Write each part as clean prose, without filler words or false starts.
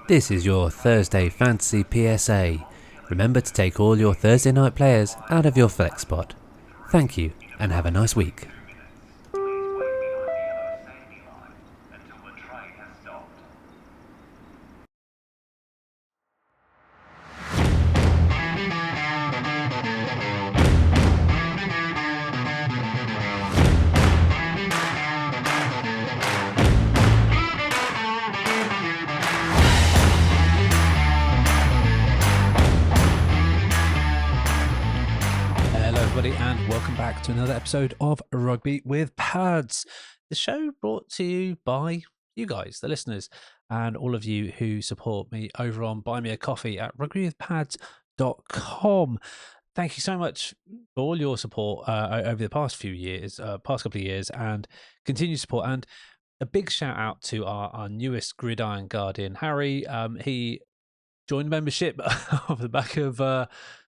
This is your Thursday Fantasy PSA. Remember to take all your Thursday night players out of your flex spot. Thank you and have a nice week. And welcome back to another episode of Rugby with Pads, the show brought to you by you guys, the listeners, and all of you who support me over on Buy Me a Coffee at rugbywithpads.com. Thank you so much for all your support over the past few years, past couple of years, and continued support. And a big shout out to our newest Gridiron Guardian, Harry. He joined membership off the back of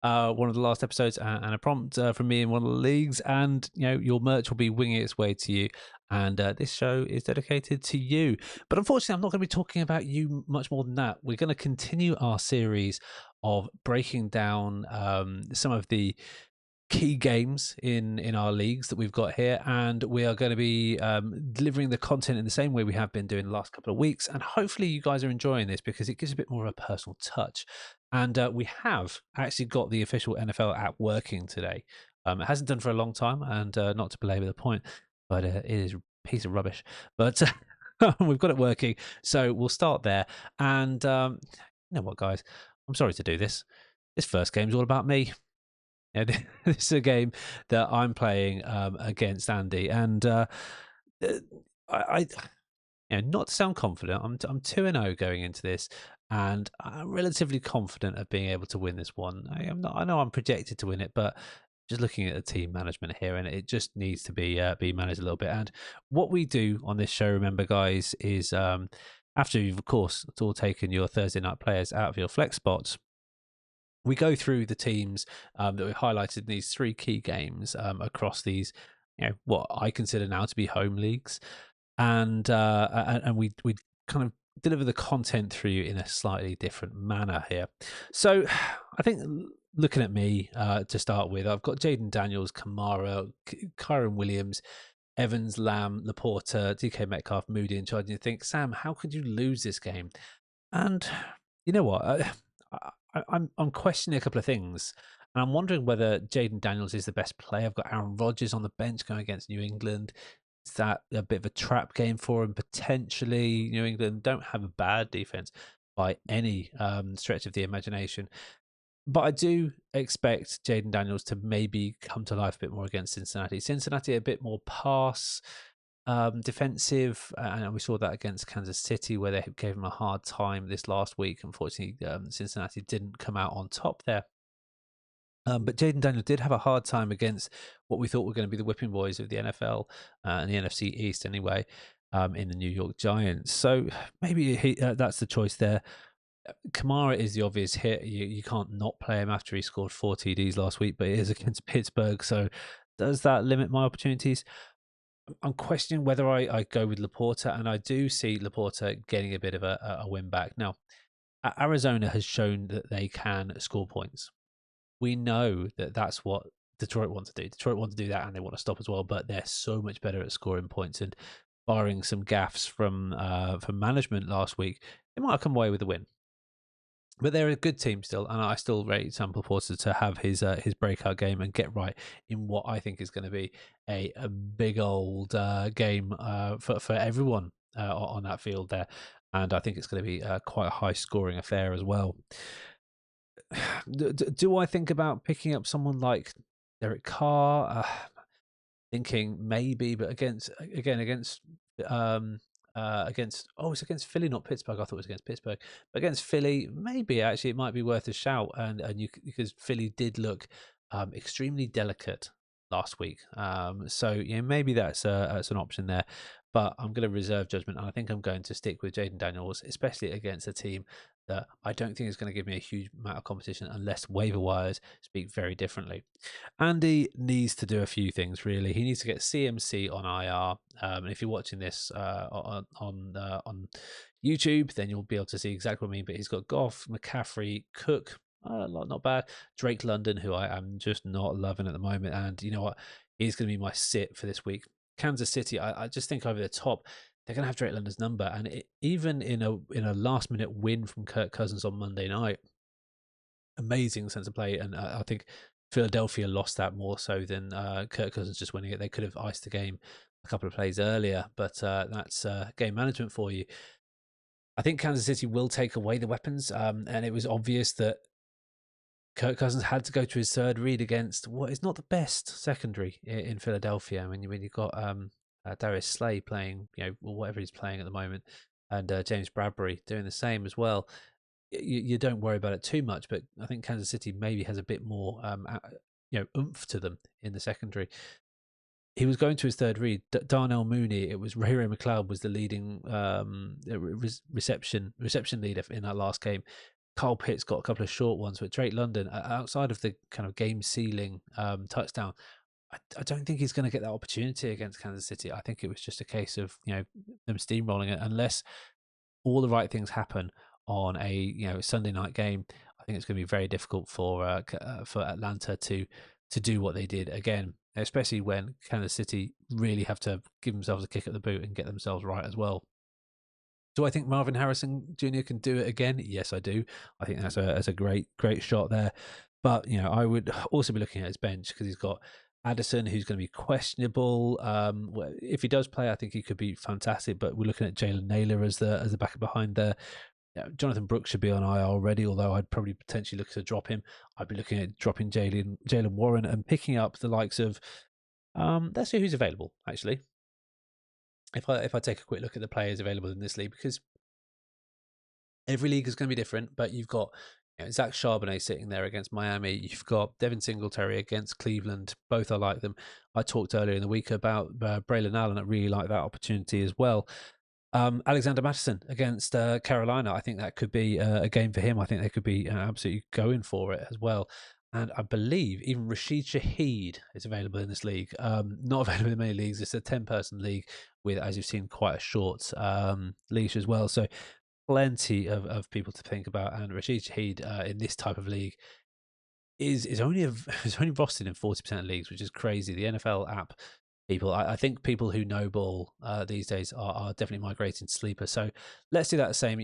one of the last episodes and a prompt from me in one of the leagues, and your merch will be winging its way to you, and this show is dedicated to you. But unfortunately, I'm not going to be talking about you much more than that. We're going to continue our series of breaking down some of the key games in our leagues that we've got here, and we are going to be delivering the content in the same way we have been doing the last couple of weeks, and hopefully you guys are enjoying this because it gives a bit more of a personal touch. And we have actually got the official NFL app working today. It hasn't done for a long time, and not to belabor the point, but it is a piece of rubbish, but we've got it working, so we'll start there. And you know what, guys, I'm sorry to do this first game's all about me. This is a game that I'm playing against Andy, and I not to sound confident, I'm 2-0 going into this, and I'm relatively confident of being able to win this one. I know I'm projected to win it, but just looking at the team management here, and it just needs to be managed a little bit. And what we do on this show, remember, guys, is after you've, of course, it's all taken your Thursday night players out of your flex spots, we go through the teams that we highlighted in these three key games across these, what I consider now to be home leagues, and we kind of deliver the content through you in a slightly different manner here. So I think looking at me to start with, I've got Jaden Daniels, Kamara, Kyron Williams, Evans, Lamb, Laporta, DK Metcalf, Moody in charge. And you think, Sam, how could you lose this game? And you know what? I'm questioning a couple of things, and I'm wondering whether Jaden Daniels is the best player. I've got Aaron Rodgers on the bench going against New England. Is that a bit of a trap game for him? Potentially. New England don't have a bad defense by any stretch of the imagination, but I do expect Jaden Daniels to maybe come to life a bit more against Cincinnati. Cincinnati a bit more pass defensive, and we saw that against Kansas City where they gave him a hard time this last week. Unfortunately, Cincinnati didn't come out on top there. But Jaden Daniels did have a hard time against what we thought were going to be the whipping boys of the NFL and the NFC East anyway, in the New York Giants. So maybe that's the choice there. Kamara is the obvious hit. You can't not play him after he scored 4 TDs last week, but it is against Pittsburgh. So does that limit my opportunities? I'm questioning whether I go with Laporta, and I do see Laporta getting a bit of a win back. Now, Arizona has shown that they can score points. We know that that's what Detroit want to do. Detroit want to do that, and they want to stop as well, but they're so much better at scoring points. And barring some gaffes from management last week, they might have come away with a win. But they're a good team still, and I still rate Sam Laporta to have his breakout game and get right in what I think is going to be a big old game for everyone on that field there. And I think it's going to be quite a high-scoring affair as well. Do I think about picking up someone like Derek Carr? Thinking maybe, but against it's against Philly, not Pittsburgh. I thought it was against Pittsburgh, but against Philly, maybe actually it might be worth a shout. And because Philly did look extremely delicate last week, so maybe that's an option there. but I'm going to reserve judgment, and I think I'm going to stick with Jaden Daniels, especially against a team that I don't think is going to give me a huge amount of competition unless waiver wires speak very differently. Andy needs to do a few things, really. He needs to get CMC on IR. And if you're watching this on YouTube, then you'll be able to see exactly what I mean. But he's got Goff, McCaffrey, Cook, not bad. Drake London, who I am just not loving at the moment. And you know what? He's going to be my sit for this week. Kansas City, I just think over the top, they're going to have Drake London's number. And even in a last minute win from Kirk Cousins on Monday night, amazing sense of play. And I think Philadelphia lost that more so than Kirk Cousins just winning it. They could have iced the game a couple of plays earlier, but that's game management for you. I think Kansas City will take away the weapons, and it was obvious that Kirk Cousins had to go to his third read against what is not the best secondary in Philadelphia. When you've got Darius Slay playing, whatever he's playing at the moment, and James Bradbury doing the same as well, you don't worry about it too much. But I think Kansas City maybe has a bit more, oomph to them in the secondary. He was going to his third read. Darnell Mooney, it was Ray McLeod was the leading reception leader in that last game. Kyle Pitts got a couple of short ones, but Drake London, outside of the kind of game sealing touchdown, I don't think he's going to get that opportunity against Kansas City. I think it was just a case of them steamrolling it. Unless all the right things happen on a Sunday night game, I think it's going to be very difficult for Atlanta to do what they did again, especially when Kansas City really have to give themselves a kick at the boot and get themselves right as well. Do I think Marvin Harrison Jr. can do it again? Yes, I do. I think that's a great shot there. But I would also be looking at his bench because he's got Addison, who's going to be questionable. If he does play, I think he could be fantastic. But we're looking at Jalen Naylor as the backup behind there. Jonathan Brooks should be on IR already, although I'd probably potentially look to drop him. I'd be looking at dropping Jalen Warren and picking up the likes of. Let's see who's available actually. If I take a quick look at the players available in this league, because every league is going to be different, but you've got Zach Charbonnet sitting there against Miami. You've got Devin Singletary against Cleveland. Both I like them. I talked earlier in the week about Braylon Allen. I really like that opportunity as well. Alexander Mattison against Carolina. I think that could be a game for him. I think they could be absolutely going for it as well. And I believe even Rashid Shaheed is available in this league. Not available in many leagues. It's a 10-person league with, as you've seen, quite a short leash as well. So plenty of people to think about. And Rashid Shaheed in this type of league is only rostered in 40% of leagues, which is crazy. The NFL app people, I think people who know ball these days are definitely migrating to sleeper. So let's do that the same.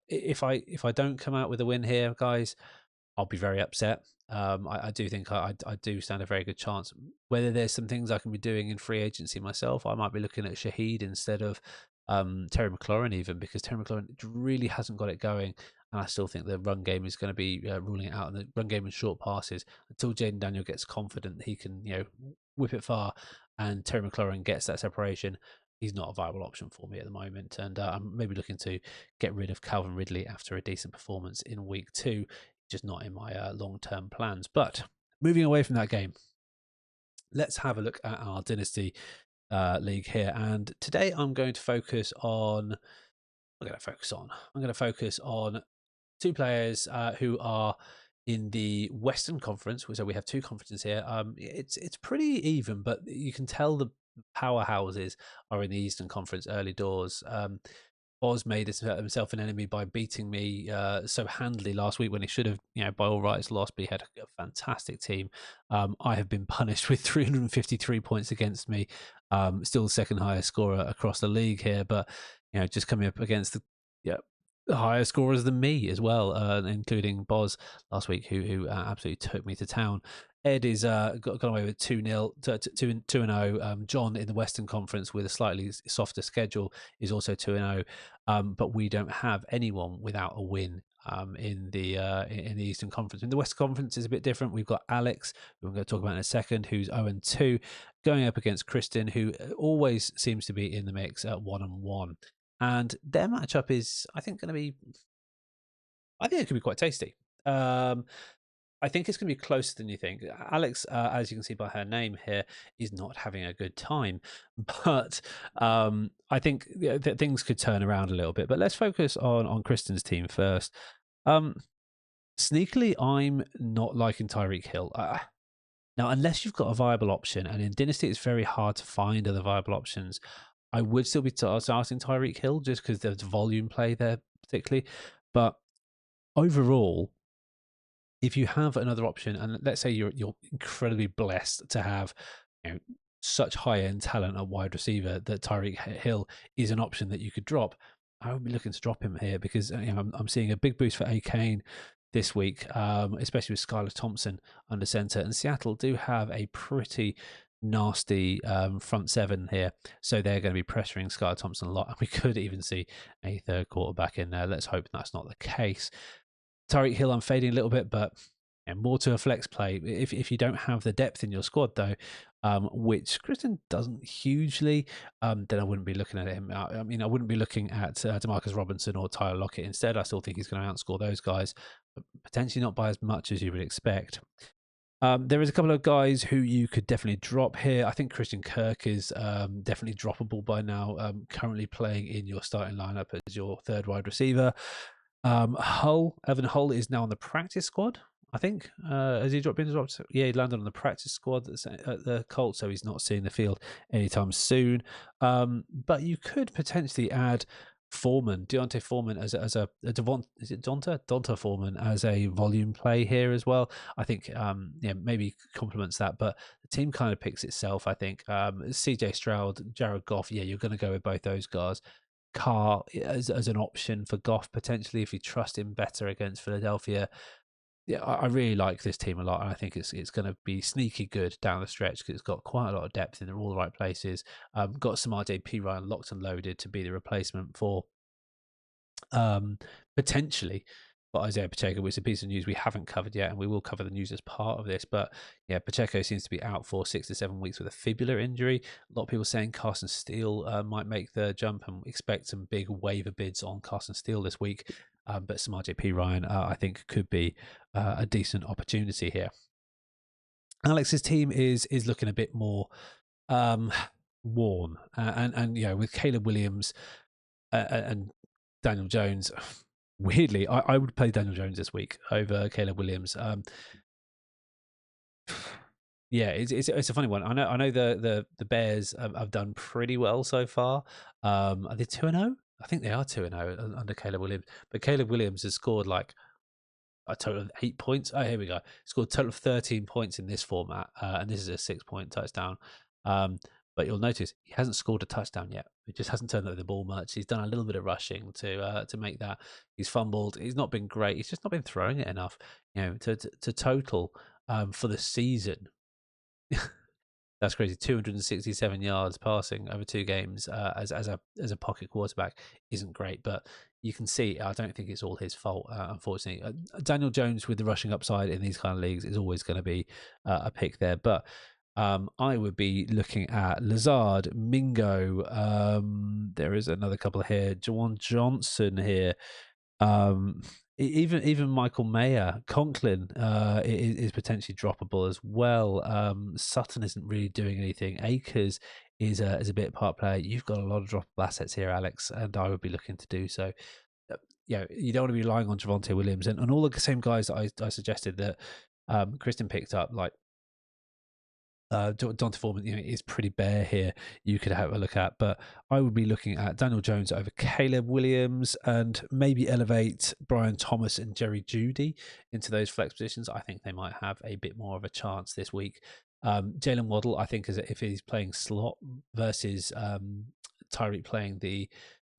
If I don't come out with a win here, guys, I'll be very upset. I do think I do stand a very good chance. Whether there's some things I can be doing in free agency myself, I might be looking at Shaheed instead of Terry McLaurin, even because Terry McLaurin really hasn't got it going. And I still think the run game is going to be ruling it out. And the run game and short passes until Jaden Daniel gets confident that he can whip it far, and Terry McLaurin gets that separation. He's not a viable option for me at the moment. And I'm maybe looking to get rid of Calvin Ridley after a decent performance in week 2. Just not in my long-term plans. But moving away from that game, let's have a look at our Dynasty League here. And today I'm going to focus on two players who are in the Western Conference. So we have two conferences here. It's pretty even, but you can tell the powerhouses are in the Eastern Conference early doors. Oz made himself an enemy by beating me so handily last week when he should have, by all rights lost, but he had a fantastic team. I have been punished with 353 points against me, still the second highest scorer across the league here, but, just coming up against the higher scorers than me as well, including Boz last week, who absolutely took me to town. Ed is got away with 2-0, 2-0. John in the Western Conference with a slightly softer schedule is also 2-0, but we don't have anyone without a win in the Eastern Conference. In the Western Conference is a bit different. We've got Alex, who I'm going to talk about in a second, who's 0-2, going up against Kristen, who always seems to be in the mix at 1-1. And their matchup is, I think, it could be quite tasty. I think it's going to be closer than you think. Alex, as you can see by her name here, is not having a good time, but I think that things could turn around a little bit. But let's focus on Kristen's team first. Sneakily, I'm not liking Tyreek Hill. Now, unless you've got a viable option, and in Dynasty it's very hard to find other viable options, I would still be starting Tyreek Hill just because there's volume play there particularly. But overall, if you have another option, and let's say you're incredibly blessed to have, such high-end talent at wide receiver that Tyreek Hill is an option that you could drop, I would be looking to drop him here because I'm seeing a big boost for A.K.A. this week, especially with Skylar Thompson under center, and Seattle do have a pretty nasty front seven here, so they're going to be pressuring Skylar Thompson a lot, and we could even see a third quarterback in there. Let's hope that's not the case. Tyreek Hill, I'm fading a little bit, but more to a flex play. If you don't have the depth in your squad, though, which Kristen doesn't hugely, then I wouldn't be looking at him. I mean, I wouldn't be looking at Demarcus Robinson or Tyler Lockett instead. I still think he's going to outscore those guys, but potentially not by as much as you would expect. There is a couple of guys who you could definitely drop here. I think Christian Kirk is definitely droppable by now, currently playing in your starting lineup as your third wide receiver. Evan Hull is now on the practice squad, I think. Has he been dropped? Yeah, he landed on the practice squad at the Colts, so he's not seeing the field anytime soon. But you could potentially add Deontay Foreman is it Donta Foreman as a volume play here as well. I think maybe complements that, but the team kind of picks itself. I think CJ Stroud, Jared Goff, you're going to go with both those guys. Carr as an option for Goff potentially if you trust him better against Philadelphia. Yeah, I really like this team a lot, and I think it's going to be sneaky good down the stretch because it's got quite a lot of depth in all the right places. Got some RJP Ryan locked and loaded to be the replacement for potentially for Isaiah Pacheco, which is a piece of news we haven't covered yet, and we will cover the news as part of this. But yeah, Pacheco seems to be out for 6 to 7 weeks with a fibular injury. A lot of people saying Carson Steele might make the jump, and expect some big waiver bids on Carson Steele this week. But some RJP Ryan, I think, could be a decent opportunity here. Alex's team is looking a bit more worn, and with Caleb Williams and Daniel Jones. Weirdly, I would play Daniel Jones this week over Caleb Williams. Yeah, it's a funny one. I know the Bears have done pretty well so far. Are they 2-0? I think they are 2-0 under Caleb Williams. But Caleb Williams has scored like a total of 8 points. Oh, here we go. Scored a total of 13 points in this format, and this is a 6-point touchdown. But you'll notice he hasn't scored a touchdown yet. He just hasn't turned over the ball much. He's done a little bit of rushing to make that. He's fumbled. He's not been great. He's just not been throwing it enough. To total for the season. That's crazy. 267 yards passing over 2 games as a pocket quarterback isn't great, but you can see I don't think it's all his fault. Unfortunately, Daniel Jones with the rushing upside in these kind of leagues is always going to be a pick there, but. I would be looking at Lazard, Mingo. There is another couple here. Jawan Johnson here. Even Michael Mayer, Conklin is potentially droppable as well. Sutton isn't really doing anything. Akers is a bit part player. You've got a lot of droppable assets here, Alex, and I would be looking to do so. You don't want to be relying on Javonte Williams and all the same guys that I suggested that Kristen picked up, like Donta Foreman, is pretty bare here. You could have a look at, but I would be looking at Daniel Jones over Caleb Williams and maybe elevate Brian Thomas and Jerry Jeudy into those flex positions. I think they might have a bit more of a chance this week. Jalen Waddle, I think, if he's playing slot versus Tyreek playing the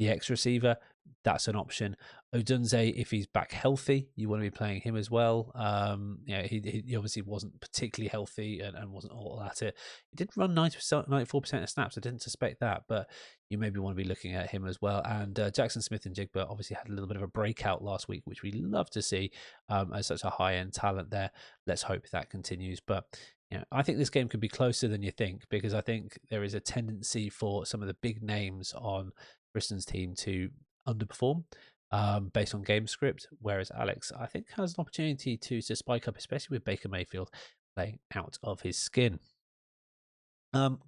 X receiver, that's an option. Odunze, if he's back healthy, you want to be playing him as well. He obviously wasn't particularly healthy and wasn't all at it. He did run 94% of snaps. I didn't suspect that, but you maybe want to be looking at him as well. And Jackson Smith and Jigba obviously had a little bit of a breakout last week, which we love to see as such a high-end talent there. Let's hope that continues. But I think this game could be closer than you think, because I think there is a tendency for some of the big names on Kristen's team to underperform. based on game script, whereas Alex, I think, has an opportunity to spike up, especially with Baker Mayfield playing out of his skin.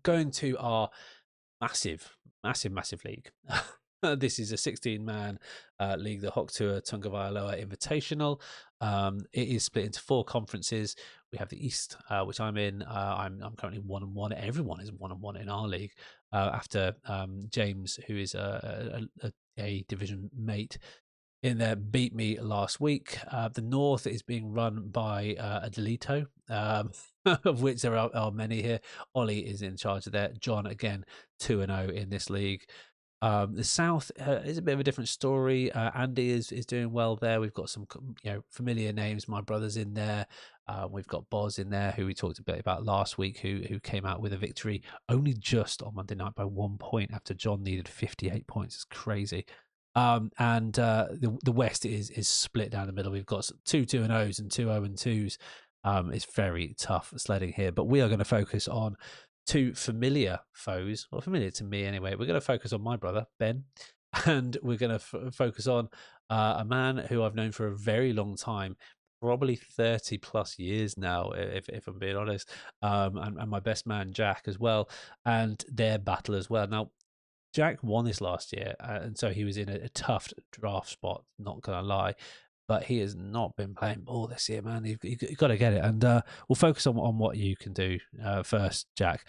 Going to our massive league. This is a 16-man league, the Hok Tour Tungavailoa Invitational. It is split into 4 conferences. We have the East, which I'm in. I'm currently 1-1. Everyone is 1-1 in our league. After James, who is a division mate in there, beat me last week. The North is being run by Adelito, of which there are many here. Ollie is in charge of that. John, again, 2-0 in this league. The South is a bit of a different story. Andy is doing well there. We've got some familiar names. My brother's in there. We've got Boz in there, who we talked a bit about last week, who came out with a victory only just on Monday night by 1 point after John needed 58 points. It's crazy. And the West is split down the middle. We've got 2 2-0s and 2 0-2s. It's very tough sledding here, but we are going to focus on 2 familiar foes, or familiar to me anyway. We're going to focus on my brother, Ben, and we're going to focus on a man who I've known for a very long time, probably 30 plus years now, if I'm being honest, and my best man, Jack, as well, and their battle as well. Now, Jack won this last year, and so he was in a tough draft spot, not going to lie. But he has not been playing ball this year, man. You've got to get it. And we'll focus on what you can do first, Jack.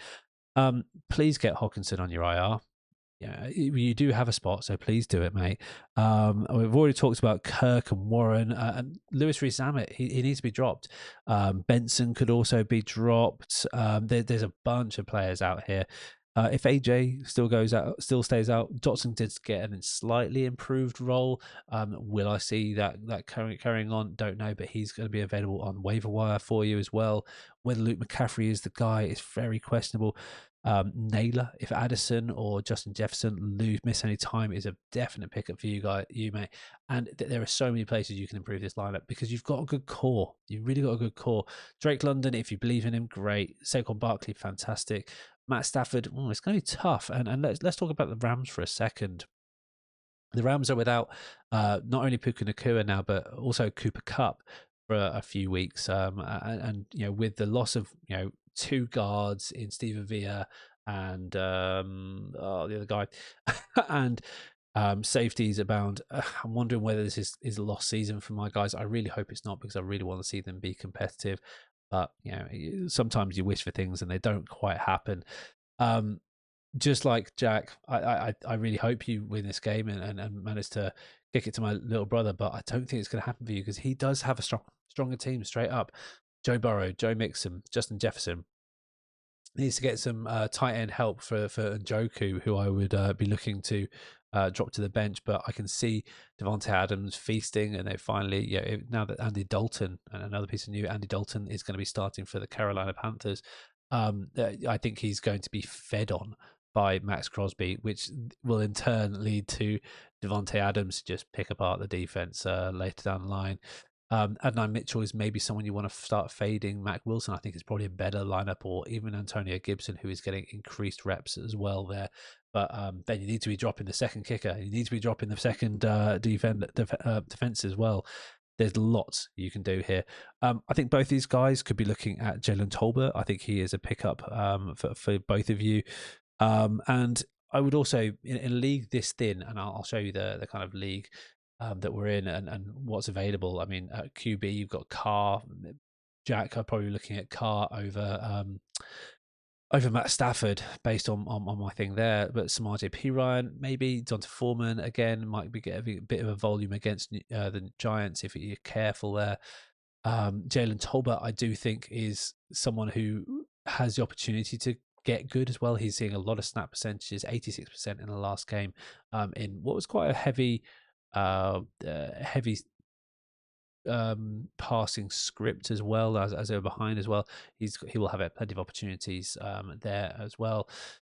Please get Hawkinson on your IR. Yeah, you do have a spot, so please do it, mate. We've already talked about Kirk and Warren and Lewis Rees-Zammit. He needs to be dropped. Benson could also be dropped. There's a bunch of players out here. If AJ still stays out, Dotson did get a slightly improved role. Will I see that carrying on? Don't know, but he's going to be available on waiver wire for you as well. Whether Luke McCaffrey is the guy is very questionable. Naylor, if Addison or Justin Jefferson miss any time, is a definite pickup for you mate. And there are so many places you can improve this lineup because you've got a good core. You've really got a good core. Drake London, if you believe in him, great. Saquon Barkley, fantastic. Matt Stafford, it's going to be tough. And let's talk about the Rams for a second. The Rams are without not only Puka Nacua now, but also Cooper Kupp for a few weeks. And with the loss of 2 guards in Steven Villa and the other guy, and safeties abound. I'm wondering whether this is a lost season for my guys. I really hope it's not, because I really want to see them be competitive. But sometimes you wish for things and they don't quite happen. Just like Jack, I really hope you win this game and manage to kick it to my little brother, but I don't think it's going to happen for you, because he does have a stronger team straight up. Joe Burrow, Joe Mixon, Justin Jefferson. Needs to get some tight end help for Njoku, who I would be looking to drop to the bench, but I can see Devontae Adams feasting, and they finally, now that Andy Dalton, and another piece of news, Andy Dalton is going to be starting for the Carolina Panthers. I think he's going to be fed on by Max Crosby, which will in turn lead to Devontae Adams to just pick apart the defense later down the line. Adnan Mitchell is maybe someone you want to start fading. Mac Wilson, I think, is probably a better lineup, or even Antonio Gibson, who is getting increased reps as well there. But then you need to be dropping the second kicker. You need to be dropping the second defense as well. There's lots you can do here. I think both these guys could be looking at Jalen Tolbert. I think he is a pickup for both of you. And I would also, in a league this thin, and I'll show you the kind of league that we're in and what's available. I mean, at QB, you've got Carr. Jack, I'm probably looking at Carr over Matt Stafford based on my thing there. But Samaje Perine, maybe. Donta Foreman, again, might be getting a bit of a volume against the Giants if you're careful there. Jalen Tolbert, I do think, is someone who has the opportunity to get good as well. He's seeing a lot of snap percentages, 86% in the last game, in what was quite a heavy passing script as well, as they were behind as well. He will have plenty of opportunities there as well.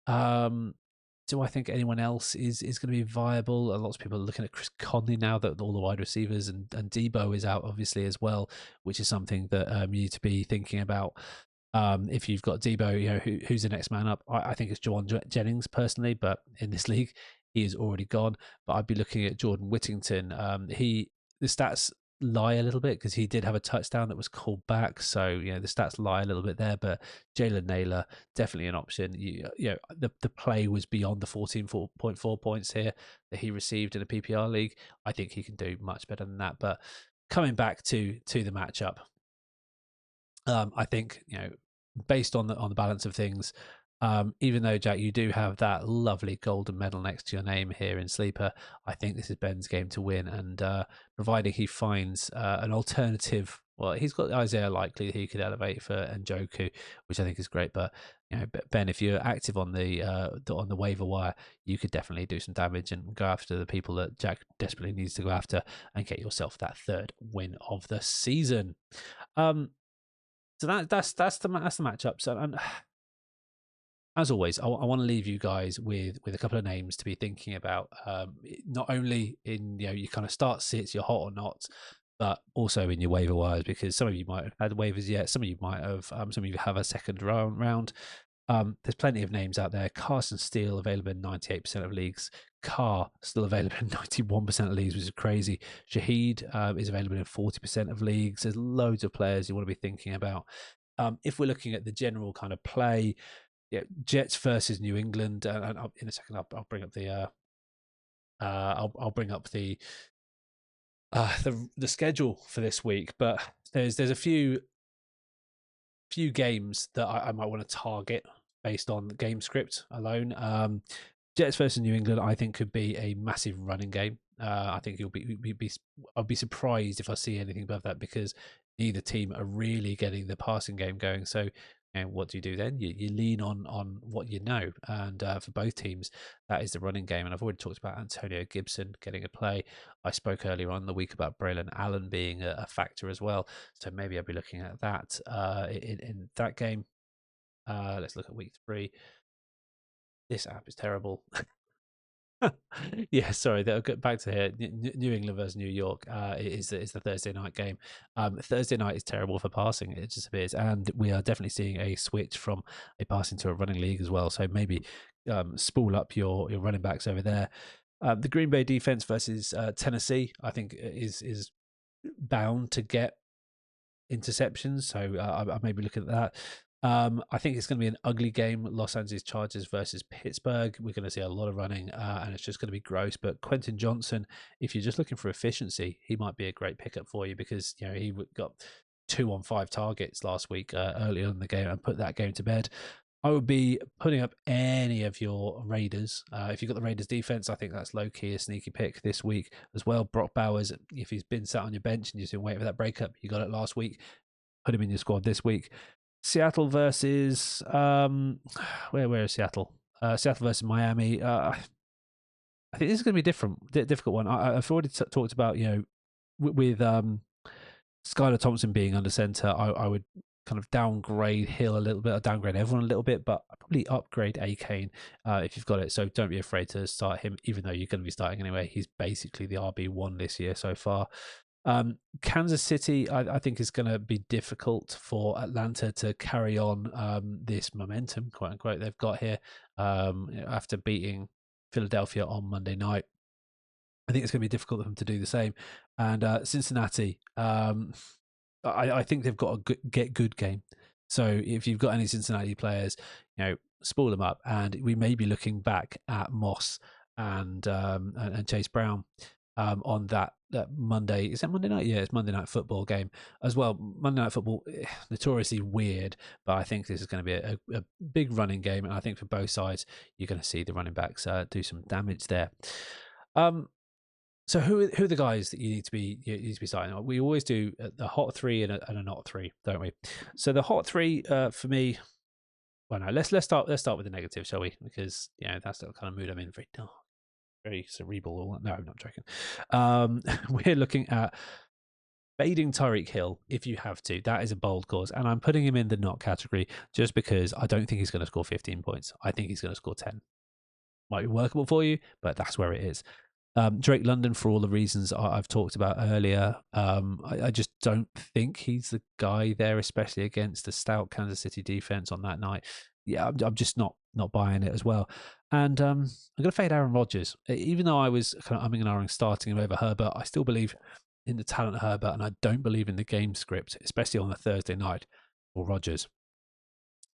Do I think anyone else is going to be viable? Lots of people are looking at Chris Conley now that all the wide receivers and Debo is out, obviously, as well, which is something that you need to be thinking about. If you've got Debo, who's the next man up? I think it's Jawan Jennings personally, but in this league, he is already gone. But I'd be looking at Jordan Whittington. The stats lie a little bit because he did have a touchdown that was called back, so the stats lie a little bit there. But Jalen Naylor, definitely an option. The play was beyond the 14.4 points here that he received in a PPR league. I think he can do much better than that. But coming back to the matchup, I think based on the balance of things, even though, Jack, you do have that lovely golden medal next to your name here in Sleeper, I think this is Ben's game to win. And providing he finds an alternative, well, he's got Isaiah Likely that he could elevate for Njoku, which I think is great. But Ben, if you're active on the waiver wire, you could definitely do some damage and go after the people that Jack desperately needs to go after and get yourself that third win of the season. So that's the matchups. And as always, I want to leave you guys with a couple of names to be thinking about. Not only in your kind of start sits, your hot or not, but also in your waiver wires, because some of you might have had waivers yet. Some of you might have. Some of you have a second round. There's plenty of names out there. Carson Steele available in 98% of leagues. Carr still available in 91% of leagues, which is crazy. Shahid is available in 40% of leagues. There's loads of players you want to be thinking about. If we're looking at the general kind of play, Jets versus New England, and in a second I'll bring up the I'll bring up the schedule for this week. But there's a few games that I might want to target based on the game script alone. Jets versus New England, I think, could be a massive running game. I think I'll be surprised if I see anything above that, because neither team are really getting the passing game going. So what do you do then? You lean on what you know, and for both teams, that is the running game. And I've already talked about Antonio Gibson getting a play. I spoke earlier on in the week about Braylon Allen being a factor as well. So maybe I'll be looking at that in that game. Let's look at week 3. This app is terrible. Yeah, sorry. They'll get back to here. New England versus New York is the Thursday night game. Thursday night is terrible for passing. It just appears, and we are definitely seeing a switch from a passing to a running league as well. So maybe spool up your running backs over there. The Green Bay defense versus Tennessee, I think, is bound to get interceptions. So I may be looking at that. I think it's going to be an ugly game. Los Angeles Chargers versus Pittsburgh. We're going to see a lot of running, and it's just going to be gross. But Quentin Johnson, if you're just looking for efficiency, he might be a great pickup for you, because he got 2 on 5 targets last week early on in the game and put that game to bed. I would be putting up any of your Raiders. If you've got the Raiders defense, I think that's low-key a sneaky pick this week as well. Brock Bowers, if he's been sat on your bench and you've been waiting for that breakup, you got it last week, put him in your squad this week. Seattle versus where is Seattle? Seattle versus Miami. I think this is going to be a difficult one. I've already talked about with Skylar Thompson being under center. I would kind of downgrade Hill a little bit, or downgrade everyone a little bit, but I'd probably upgrade A.K.A. If you've got it. So don't be afraid to start him, even though you're going to be starting anyway. He's basically the RB1 this year so far. Kansas City, I think, is going to be difficult for Atlanta to carry on this momentum, quote unquote, they've got here after beating Philadelphia on Monday night. I think it's going to be difficult for them to do the same. And Cincinnati, I think they've got a get good game. So if you've got any Cincinnati players, spool them up, and we may be looking back at Moss and Chase Brown on that Monday. Is that Monday night? Yeah, it's Monday Night Football game as well. Monday Night Football, notoriously weird, but I think this is going to be a big running game, and I think for both sides, you're going to see the running backs do some damage there. So who are the guys that you need to be starting? We always do a hot 3 and a not 3, don't we? So the hot 3 for me. Well, no, let's start with the negative, shall we? Because that's the kind of mood I'm in. Very cerebral. No, I'm not joking. We're looking at fading Tyreek Hill if you have to. That is a bold cause, and I'm putting him in the not category just because I don't think he's going to score 15 points. I think he's going to score 10. Might be workable for you, but that's where it is. Drake London, for all the reasons I've talked about earlier, I just don't think he's the guy there, especially against the stout Kansas City defense on that night. Yeah, I'm just not buying it as well. And I'm going to fade Aaron Rodgers. Even though I was kind of umming and ahhing starting him over Herbert, I still believe in the talent of Herbert, and I don't believe in the game script, especially on a Thursday night for Rodgers.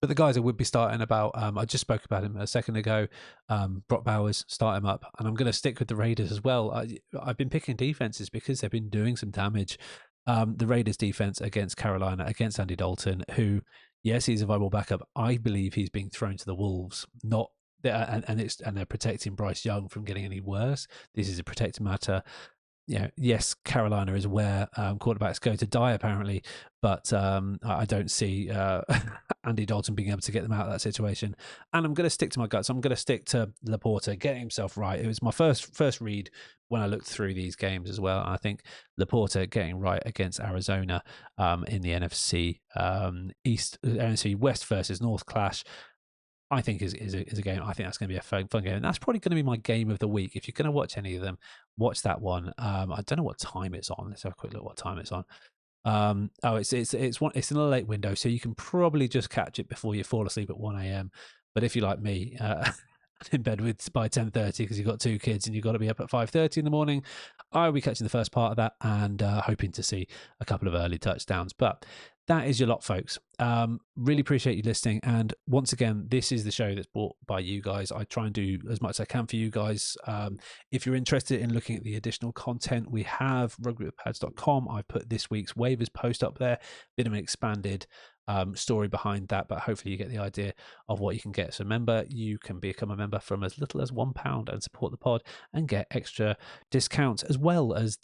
But the guys I would be starting about, I just spoke about him a second ago. Brock Bowers, start him up. And I'm going to stick with the Raiders as well. I've been picking defenses because they've been doing some damage. The Raiders defense against Carolina, against Andy Dalton, who, yes, he's a viable backup. I believe he's being thrown to the wolves, not and they're protecting Bryce Young from getting any worse. This is a protected matter. Yes, Carolina is where quarterbacks go to die, apparently, but I don't see Andy Dalton being able to get them out of that situation. And I'm going to stick to my guts. I'm going to stick to Laporta getting himself right. It was my first read when I looked through these games as well. I think Laporta getting right against Arizona in the NFC NFC West versus North clash, I think is a game. I think that's going to be a fun game. And that's probably going to be my game of the week. If you're going to watch any of them, watch that one. I don't know what time it's on. Let's have a quick look what time it's on. It's in a late window, so you can probably just catch it before you fall asleep at 1 a.m. But if you're like me, in bed by 10:30 because you've got 2 kids and you've got to be up at 5:30 in the morning, I'll be catching the first part of that and hoping to see a couple of early touchdowns. But that is your lot, folks. Really appreciate you listening. And once again, this is the show that's brought by you guys. I try and do as much as I can for you guys. If you're interested in looking at the additional content, we have rugbywithpads.com. I've put this week's waivers post up there. Bit of an expanded story behind that, but hopefully you get the idea of what you can get. So remember, you can become a member from as little as £1 and support the pod and get extra discounts, as well as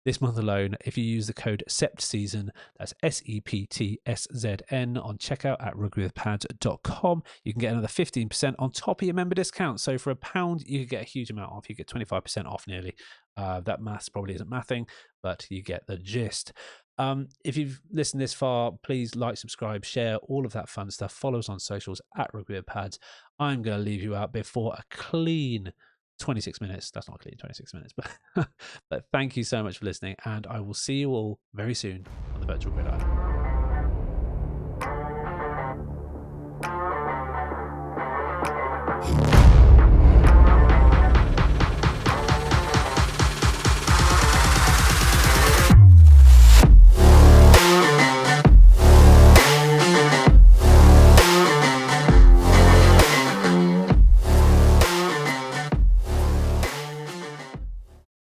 this month alone, if you use the code SEPTSEASON, that's SEPTSZN on checkout at rugbywithpads.com, you can get another 15% on top of your member discount. So for £1, you can get a huge amount off. You get 25% off nearly. That maths probably isn't mathing, but you get the gist. If you've listened this far, please like, subscribe, share, all of that fun stuff. Follow us on socials at rugbywithpads. I'm going to leave you out before a clean 26 minutes. That's not clean 26 minutes, but thank you so much for listening, and I will see you all very soon on the virtual gridiron.